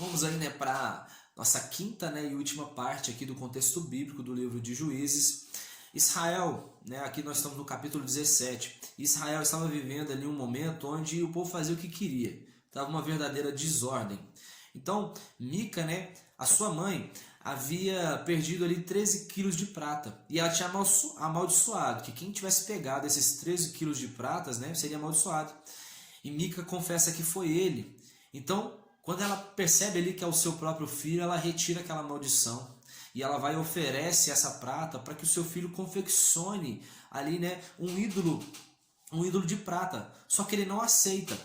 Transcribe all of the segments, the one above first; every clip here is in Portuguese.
Vamos aí, né, para nossa quinta, né, e última parte aqui do contexto bíblico do livro de Juízes. Israel, né, aqui nós estamos no capítulo 17. Israel estava vivendo ali um momento onde o povo fazia o que queria. Estava uma verdadeira desordem. Então, Mica, né, a sua mãe, havia perdido ali 13 quilos de prata. E ela tinha amaldiçoado que quem tivesse pegado esses 13 quilos de pratas, né, seria amaldiçoado. E Mica confessa que foi ele. Então, quando ela percebe ali que é o seu próprio filho, ela retira aquela maldição. E ela vai e oferece essa prata para que o seu filho confeccione ali, né, um ídolo de prata. Só que ele não aceita.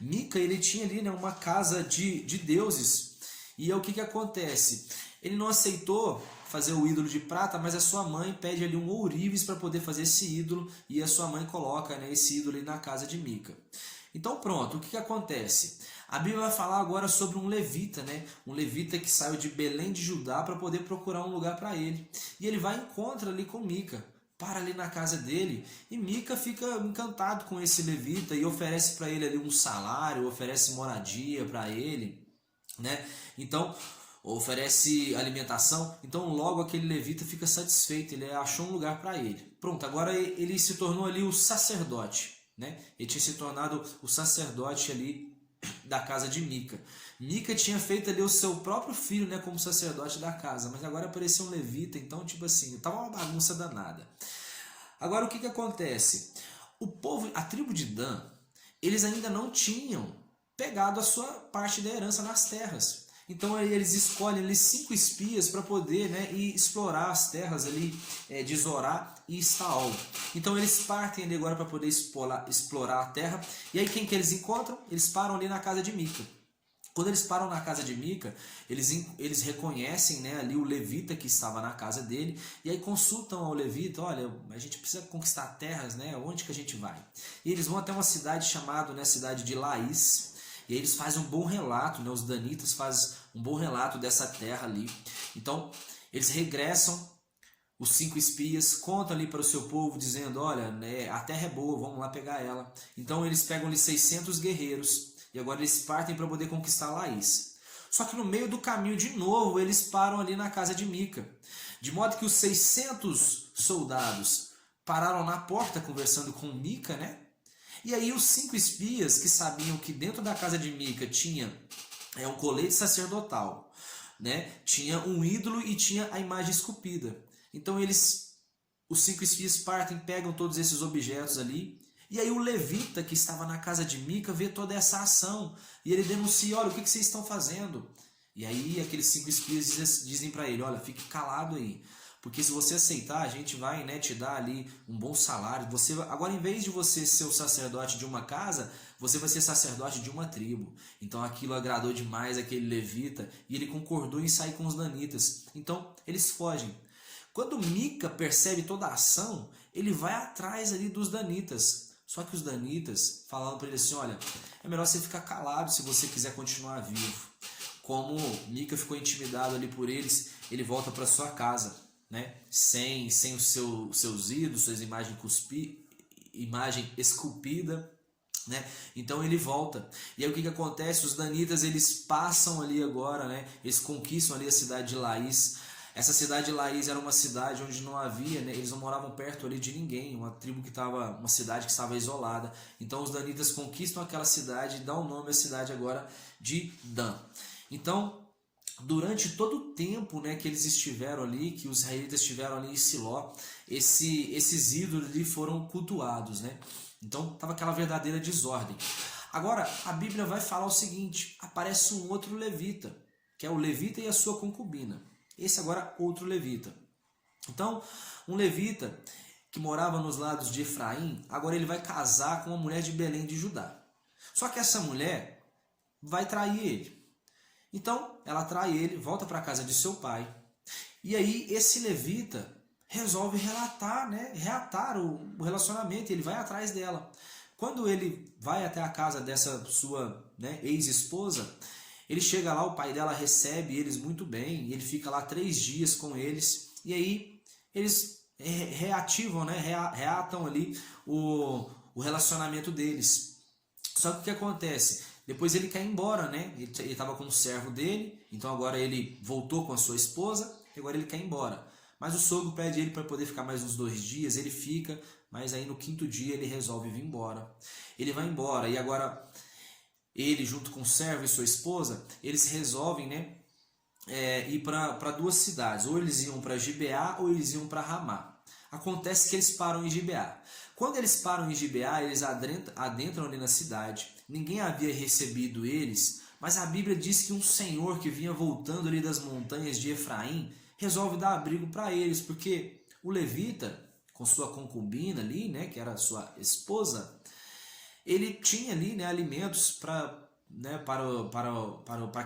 Mica, ele tinha ali, né, uma casa de deuses. E é o que acontece? Ele não aceitou fazer o ídolo de prata, mas a sua mãe pede ali um ourives para poder fazer esse ídolo. E a sua mãe coloca, né, esse ídolo ali na casa de Mica. Então pronto, o que acontece? A Bíblia vai falar agora sobre um levita, né? Um levita que saiu de Belém de Judá para poder procurar um lugar para ele. E ele vai e encontra ali com Mica, para ali na casa dele, e Mica fica encantado com esse levita e oferece para ele ali um salário, oferece moradia para ele, né? Então, oferece alimentação. Então logo aquele levita fica satisfeito, ele achou um lugar para ele. Pronto, agora ele se tornou ali o sacerdote, né? Ele tinha se tornado o sacerdote ali da casa de Mica. Mica tinha feito ali o seu próprio filho, né, como sacerdote da casa, mas agora apareceu um levita, então tipo assim, estava uma bagunça danada. Agora o que acontece? O povo, a tribo de Dan, eles ainda não tinham pegado a sua parte da herança nas terras. Então eles escolhem ali 5 espias para poder, né, ir explorar as terras ali de Zorá e Estaol. Então eles partem ali agora para poder explorar a terra. E aí quem que eles encontram? Eles param ali na casa de Mica. Quando eles param na casa de Mica, eles reconhecem, né, ali o levita que estava na casa dele, e aí consultam ao levita: olha, a gente precisa conquistar terras, né, onde que a gente vai? E eles vão até uma cidade chamada, né, cidade de Laís, e aí eles fazem um bom relato, né, os danitas fazem um bom relato dessa terra ali. Então eles regressam, os 5 espias contam ali para o seu povo, dizendo: olha, né, a terra é boa, vamos lá pegar ela. Então eles pegam ali 600 guerreiros, e agora eles partem para poder conquistar Laís. Só que no meio do caminho, de novo, eles param ali na casa de Mica. De modo que os 600 soldados pararam na porta conversando com Mica, né? E aí os 5 espias, que sabiam que dentro da casa de Mica tinha um colete sacerdotal, né? Tinha um ídolo e tinha a imagem esculpida. Então os 5 espias partem, pegam todos esses objetos ali. E aí o levita que estava na casa de Mica vê toda essa ação. E ele denuncia: olha, o que vocês estão fazendo? E aí aqueles 5 espias dizem para ele: olha, fique calado aí. Porque se você aceitar, a gente vai, né, te dar ali um bom salário. Agora, em vez de você ser o sacerdote de uma casa, você vai ser sacerdote de uma tribo. Então aquilo agradou demais aquele levita e ele concordou em sair com os danitas. Então eles fogem. Quando Mica percebe toda a ação, ele vai atrás ali dos danitas. Só que os danitas falaram para ele assim: olha, é melhor você ficar calado se você quiser continuar vivo. Como Mica ficou intimidado ali por eles, ele volta para sua casa, né? Sem os seus ídolos, suas imagem esculpida, né? Então ele volta. E aí o que acontece? Os danitas, eles passam ali agora, né? Eles conquistam ali a cidade de Laís. Essa cidade de Laís era uma cidade onde não havia, né, eles não moravam perto ali de ninguém, uma cidade que estava isolada. Então os danitas conquistam aquela cidade e dão o nome à cidade agora de Dan. Então, durante todo o tempo, né, que eles estiveram ali, que os israelitas estiveram ali em Siló, esses ídolos ali foram cultuados, né? Então estava aquela verdadeira desordem. Agora a Bíblia vai falar o seguinte: aparece um outro levita, que é o levita e a sua concubina. Esse agora outro levita. Então, um levita que morava nos lados de Efraim, agora ele vai casar com uma mulher de Belém de Judá. Só que essa mulher vai trair ele. Então, ela trai ele, volta para a casa de seu pai. E aí esse levita resolve reatar o relacionamento, ele vai atrás dela. Quando ele vai até a casa dessa sua, né, ex-esposa, ele chega lá, o pai dela recebe eles muito bem, ele fica lá 3 dias com eles, e aí eles reativam, né, reatam ali o relacionamento deles. Só que o que acontece? Depois ele quer ir embora, né? Ele estava com um servo dele, então agora ele voltou com a sua esposa, e agora ele quer ir embora. Mas o sogro pede ele para poder ficar mais uns 2 dias, ele fica, mas aí no 5º dia ele resolve vir embora. Ele vai embora e agora ele junto com o servo e sua esposa, eles resolvem, né, ir para 2 cidades. Ou eles iam para Gibeá ou eles iam para Ramá. Acontece que eles param em Gibeá. Quando eles param em Gibeá, eles adentram ali na cidade. Ninguém havia recebido eles, mas a Bíblia diz que um senhor que vinha voltando ali das montanhas de Efraim resolve dar abrigo para eles, porque o levita, com sua concubina ali, né, que era sua esposa, ele tinha ali, né, alimentos para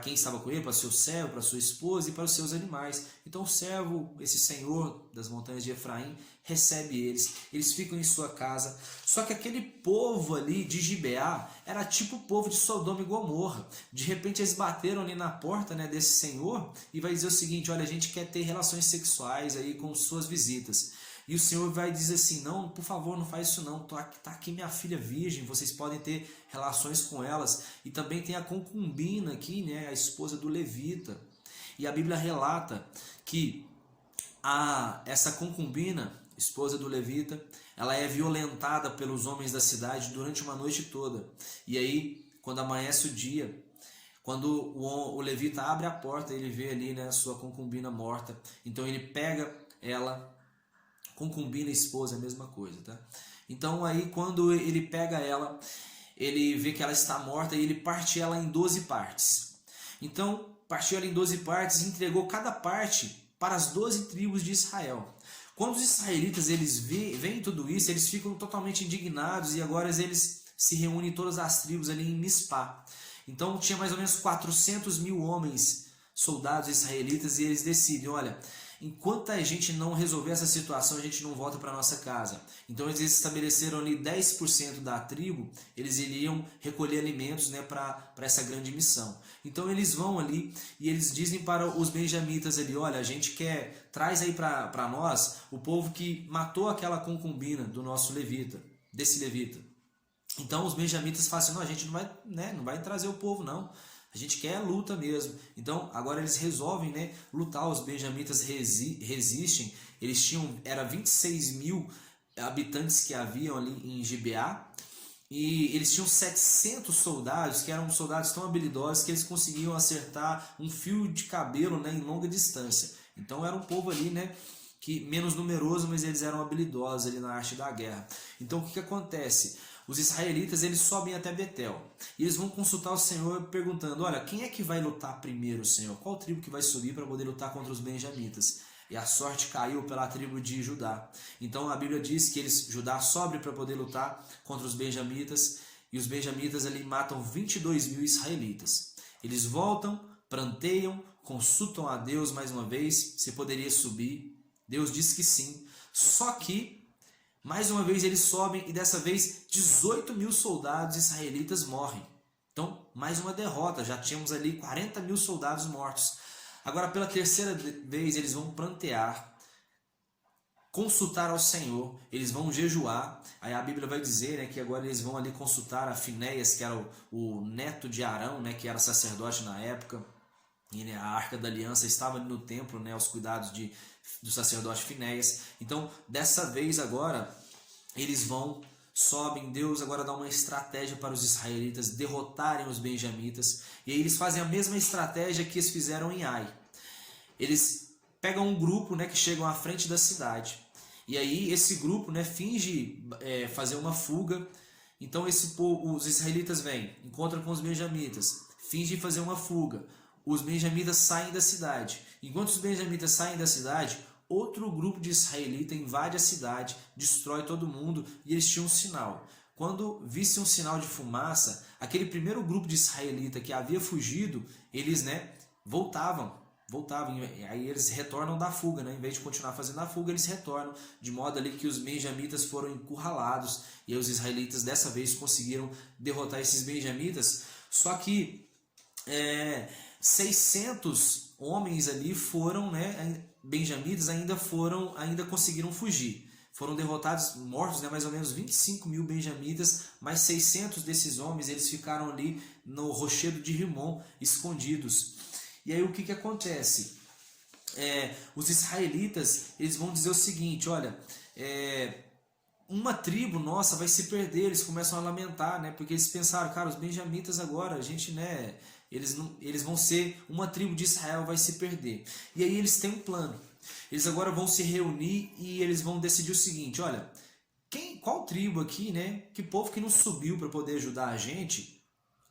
quem estava com ele, para seu servo, para sua esposa e para os seus animais. Então o servo, esse senhor das montanhas de Efraim, recebe eles ficam em sua casa. Só que aquele povo ali de Gibeá era tipo o povo de Sodoma e Gomorra. De repente eles bateram ali na porta, né, desse senhor e vai dizer o seguinte: olha, a gente quer ter relações sexuais aí com suas visitas. E o Senhor vai dizer assim: não, por favor, não faz isso não, tá aqui minha filha virgem, vocês podem ter relações com elas. E também tem a concubina aqui, né, a esposa do levita. E a Bíblia relata que essa concubina, esposa do levita, ela é violentada pelos homens da cidade durante uma noite toda. E aí, quando amanhece o dia, quando o levita abre a porta, ele vê ali, né, a sua concubina morta. Então ele pega ela, concubina e esposa é a mesma coisa, tá? Então aí quando ele pega ela, ele vê que ela está morta e ele parte ela em 12 partes. Então partiu ela em 12 partes e entregou cada parte para as 12 tribos de Israel. Quando os israelitas eles veem tudo isso, eles ficam totalmente indignados e agora eles se reúnem todas as tribos ali em Mispá. Então tinha mais ou menos 400.000 homens, soldados israelitas, e eles decidem: olha, enquanto a gente não resolver essa situação, a gente não volta para nossa casa. Então eles estabeleceram ali 10% da tribo, eles iriam recolher alimentos, né, para essa grande missão. Então eles vão ali e eles dizem para os benjamitas ali: olha, a gente traz aí para nós o povo que matou aquela concubina do nosso levita, desse levita. Então os benjamitas falam assim: não, a gente não vai trazer o povo não. A gente quer luta mesmo. Então agora eles resolvem, né, lutar. Os benjamitas resistem. Eles tinham, era 26.000 habitantes que haviam ali em Gibeá. E eles tinham 700 soldados, que eram soldados tão habilidosos que eles conseguiam acertar um fio de cabelo, né, em longa distância. Então era um povo ali, né, que menos numeroso, mas eles eram habilidosos ali na arte da guerra. Então o que acontece? Os israelitas eles sobem até Betel e eles vão consultar o Senhor perguntando: olha, quem é que vai lutar primeiro, Senhor? Qual tribo que vai subir para poder lutar contra os benjamitas? E a sorte caiu pela tribo de Judá. Então a Bíblia diz que Judá sobe para poder lutar contra os benjamitas e os benjamitas ali matam 22.000 israelitas. Eles voltam, pranteiam, consultam a Deus mais uma vez se poderia subir. Deus diz que sim. Só que mais uma vez eles sobem e dessa vez 18.000 soldados israelitas morrem. Então, mais uma derrota. Já tínhamos ali 40.000 soldados mortos. Agora, pela terceira vez, eles vão prantear, consultar ao Senhor, eles vão jejuar. Aí a Bíblia vai dizer, né, que agora eles vão ali consultar a Finéias, que era o neto de Arão, né, que era sacerdote na época. E, né, a Arca da Aliança estava ali no templo, né, aos cuidados do sacerdote Finéias. Então, dessa vez agora, eles sobem. Deus agora dá uma estratégia para os israelitas derrotarem os benjamitas. E aí eles fazem a mesma estratégia que eles fizeram em Ai. Eles pegam um grupo, né, que chegam à frente da cidade. E aí esse grupo, né, finge fazer uma fuga. Então os israelitas vêm, encontram com os benjamitas, fingem fazer uma fuga. Os benjamitas saem da cidade. Enquanto os benjamitas saem da cidade, outro grupo de israelita invade a cidade, destrói todo mundo e eles tinham um sinal. Quando vissem um sinal de fumaça, aquele primeiro grupo de israelita que havia fugido, eles, né, voltavam. Aí eles retornam da fuga, né? Em vez de continuar fazendo a fuga, eles retornam, de modo ali que os benjamitas foram encurralados e os israelitas dessa vez conseguiram derrotar esses benjamitas. Só que 600 homens ali foram, né, benjamitas ainda conseguiram fugir. foram derrotados, mortos, né, mais ou menos 25 mil benjamitas, mas 600 desses homens eles ficaram ali no rochedo de Rimon, escondidos. E aí o que acontece? Os israelitas eles vão dizer o seguinte, olha, uma tribo nossa vai se perder, eles começam a lamentar, né, porque eles pensaram, cara, os benjamitas agora, a gente, né, eles vão ser, uma tribo de Israel vai se perder. E aí eles têm um plano. Eles agora vão se reunir e eles vão decidir o seguinte, olha, qual tribo aqui, né, que povo que não subiu para poder ajudar a gente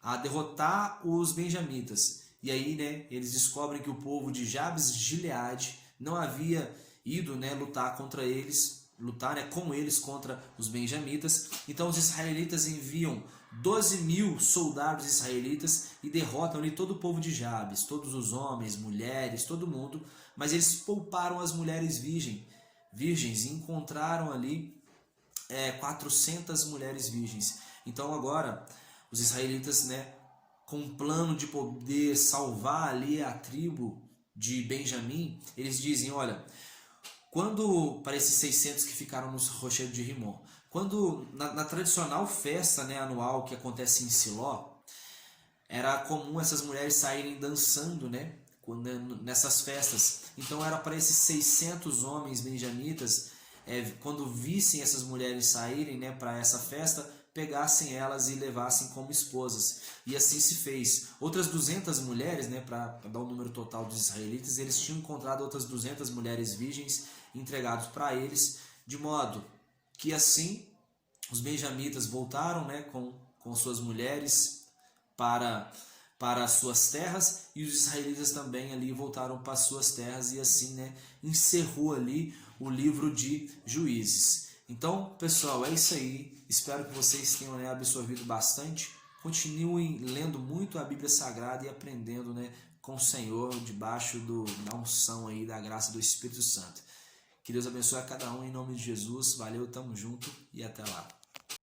a derrotar os benjamitas. E aí, né, eles descobrem que o povo de Jabes de Gileade não havia ido, né, lutar contra eles, lutar, né, com eles contra os benjamitas. Então os israelitas enviam 12 mil soldados israelitas e derrotam ali todo o povo de Jabes, todos os homens, mulheres, todo mundo, mas eles pouparam as mulheres virgens e encontraram ali 400 mulheres virgens. Então agora os israelitas, né, com um plano de poder salvar ali a tribo de Benjamim, eles dizem, olha, quando, para esses 600 que ficaram no rochedo de Rimon, quando na tradicional festa, né, anual que acontece em Siló, era comum essas mulheres saírem dançando, né, nessas festas. Então era para esses 600 homens benjamitas, quando vissem essas mulheres saírem, né, para essa festa, pegassem elas e levassem como esposas. E assim se fez. Outras 200 mulheres, né, para dar o número total dos israelitas, eles tinham encontrado outras 200 mulheres virgens entregados para eles, de modo que assim os benjamitas voltaram, né, com suas mulheres para as suas terras, e os israelitas também ali voltaram para as suas terras, e assim, né, encerrou ali o livro de Juízes. Então, pessoal, é isso aí. Espero que vocês tenham, né, absorvido bastante. Continuem lendo muito a Bíblia Sagrada e aprendendo, né, com o Senhor, debaixo da unção aí, da graça do Espírito Santo. Que Deus abençoe a cada um em nome de Jesus. Valeu, tamo junto e até lá.